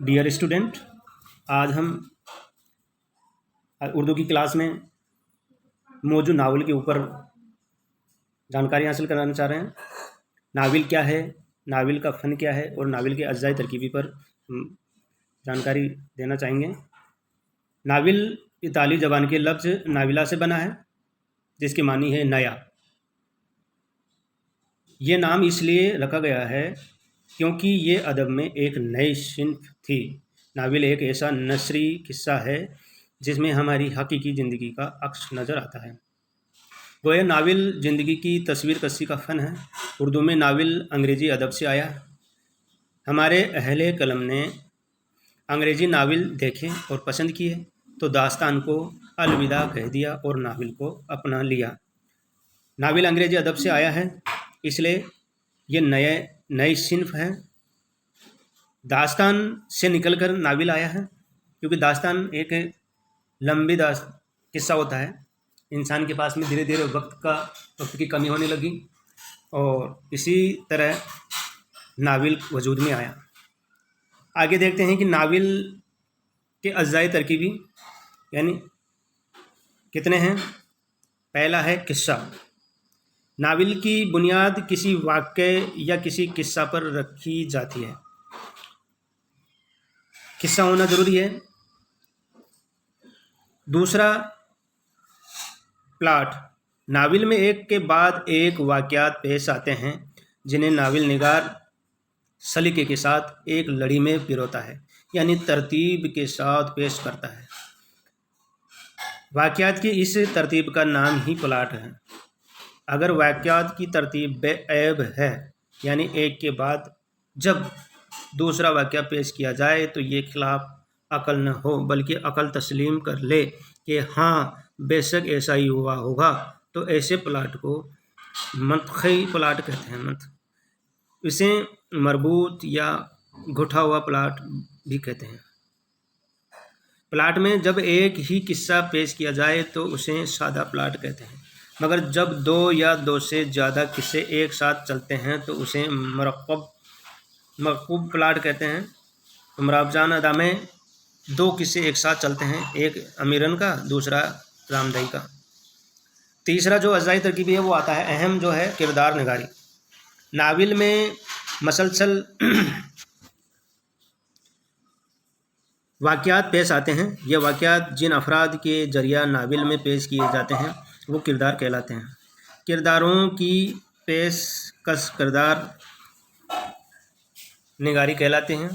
Dear student, आज हम उर्दू की क्लास में मौजूद नावल के ऊपर जानकारी हासिल कराना चाह रहे हैं। नावल क्या है, नावल का फ़न क्या है और नावल के अज्जाए तरकीबी पर हम जानकारी देना चाहेंगे। नावल इताली ज़बान के लफ्ज़ नाविला से बना है, जिसके मानी है नया। ये नाम इसलिए रखा गया है क्योंकि ये अदब में एक नई सिन्फ थी। नावल एक ऐसा नसरी किस्सा है जिसमें हमारी हकीकी ज़िंदगी का अक्स नज़र आता है। गोया नावल ज़िंदगी की तस्वीर कसी का फ़न है। उर्दू में नावल अंग्रेज़ी अदब से आया। हमारे अहले कलम ने अंग्रेज़ी नावल देखे और पसंद किए तो दास्तान को अलविदा कह दिया और नावल को अपना लिया। नावल अंग्रेज़ी अदब से आया है, इसलिए ये नई सिन्फ है। दास्तान से निकल कर नावल आया है, क्योंकि दास्तान एक लंबी किस्सा होता है। इंसान के पास में धीरे धीरे वक्त की कमी होने लगी और इसी तरह नावल वजूद में आया। आगे देखते हैं कि नावल के अज्जाए तरकीबी यानी कितने हैं। पहला है किस्सा। नावल की बुनियाद किसी वाक़े या किसी किस्सा पर रखी जाती है। किस्सा होना ज़रूरी है। दूसरा प्लाट। नावल में एक के बाद एक वाक़यात पेश आते हैं जिन्हें नावल निगार सलीके के साथ एक लड़ी में पिरोता है, यानी तरतीब के साथ पेश करता है। वाक़यात की इस तरतीब का नाम ही प्लाट है। अगर वाक़यात की तरतीब बेऐब है, यानी एक के बाद जब दूसरा वाक़या पेश किया जाए तो ये खिलाफ अकल न हो, बल्कि अकल तस्लीम कर ले कि हाँ बेशक ऐसा ही हुआ होगा, तो ऐसे प्लाट को मंतखी प्लाट कहते हैं। इसे मरबूत या घुटा हुआ प्लाट भी कहते हैं। प्लाट में जब एक ही किस्सा पेश किया जाए तो उसे सादा प्लाट कहते हैं, मगर जब दो या दो से ज़्यादा किस्से एक साथ चलते हैं तो उसे मरकूब प्लाट कहते हैं। मराबजान अदा में दो किस्से एक साथ चलते हैं, एक अमीरन का, दूसरा रामदई का। तीसरा जो अज़ाई तरकीबी है वो आता है अहम, जो है किरदार निगारी। नावल में मसलसल वाक़यात पेश आते हैं। यह वाक़यात जिन अफराद के ज़रिया नावल में पेश किए जाते हैं वो किरदार कहलाते हैं। किरदारों की पेशकश किरदार निगारी कहलाते हैं।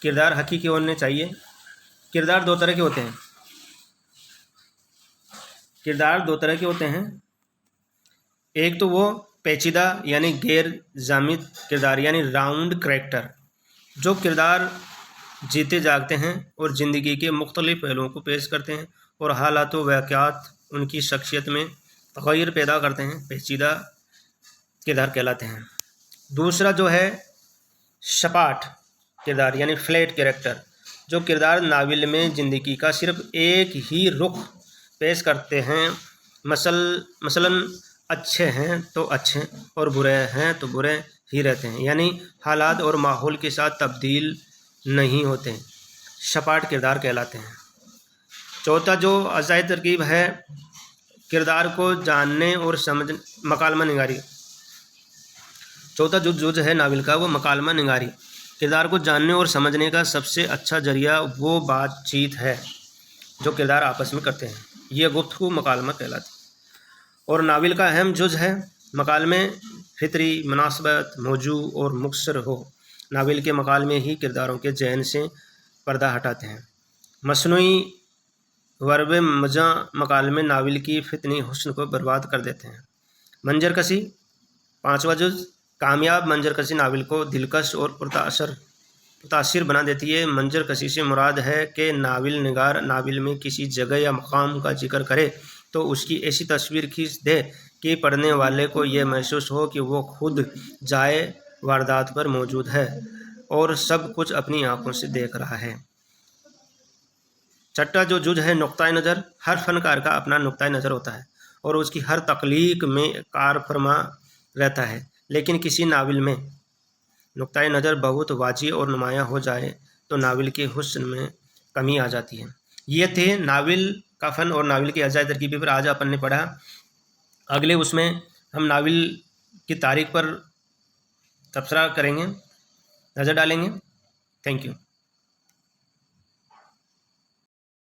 किरदार हकीकी होने चाहिए। किरदार दो तरह के होते हैं। एक तो वो पेचीदा यानी गैर जामिद किरदार यानी राउंड करैक्टर, जो किरदार जीते जागते हैं और ज़िंदगी के मुख्तलिफ पहलुओं को पेश करते हैं और हालात व वाक़यात उनकी शख्सियत में तग़य्युर पैदा करते हैं, पेचीदा किरदार कहलाते हैं। दूसरा जो है सपाट किरदार यानी फ्लैट कैरेक्टर, जो किरदार नावल में ज़िंदगी का सिर्फ एक ही रुख पेश करते हैं। मसलन अच्छे हैं तो अच्छे और बुरे हैं तो बुरे ही रहते हैं, यानी हालात और माहौल के साथ तब्दील नहीं होते, सपाट किरदार कहलाते हैं। चौथा जो अज़ाई तरकीब है, किरदार को जानने और समझ मकालमा निगारी। चौथा जो जुज़ है नावल का वो मकालमा निगारी। किरदार को जानने और समझने का सबसे अच्छा ज़रिया वो बातचीत है जो किरदार आपस में करते हैं। ये गुफ्तगू मकालमा कहलाती है। और नावल का अहम जुज़ है मकालमे फितरी मुनासबत मौजू और मुक्सर हो। नावल के मकालमे ही किरदारों के जहन से पर्दा हटाते हैं। मसनूई वर्ब मजा मकालमे नावल की फितनी हुस्न को बर्बाद कर देते हैं। मंजर कसी। पाँचवा जुज़। कामयाब मंजर कसी नावल को दिलकश और मुतासिर बना देती है। मंजर कसी से मुराद है कि नावल निगार नावल में किसी जगह या मकाम का जिक्र करे तो उसकी ऐसी तस्वीर खींच दे कि पढ़ने वाले को यह महसूस हो कि वो खुद जाए वारदात पर मौजूद है और सब कुछ अपनी आंखों से देख रहा है। छठा जो जुज़ है नुक्ता नज़र। हर फनकार का अपना नुक्ता नज़र होता है और उसकी हर तख्लीक में कार फरमा रहता है, लेकिन किसी नावल में نقطۂ نظر بہت واضح اور نمایاں ہو جائے تو ناول کے حسن میں کمی آ جاتی ہے۔ یہ تھے ناول کا فن اور ناول کی اجزائے ترکیبی پر آج اپن نے پڑھا۔ اگلے اس میں ہم ناول کی تاریخ پر تبصرہ کریں گے، نظر ڈالیں گے۔ Thank you.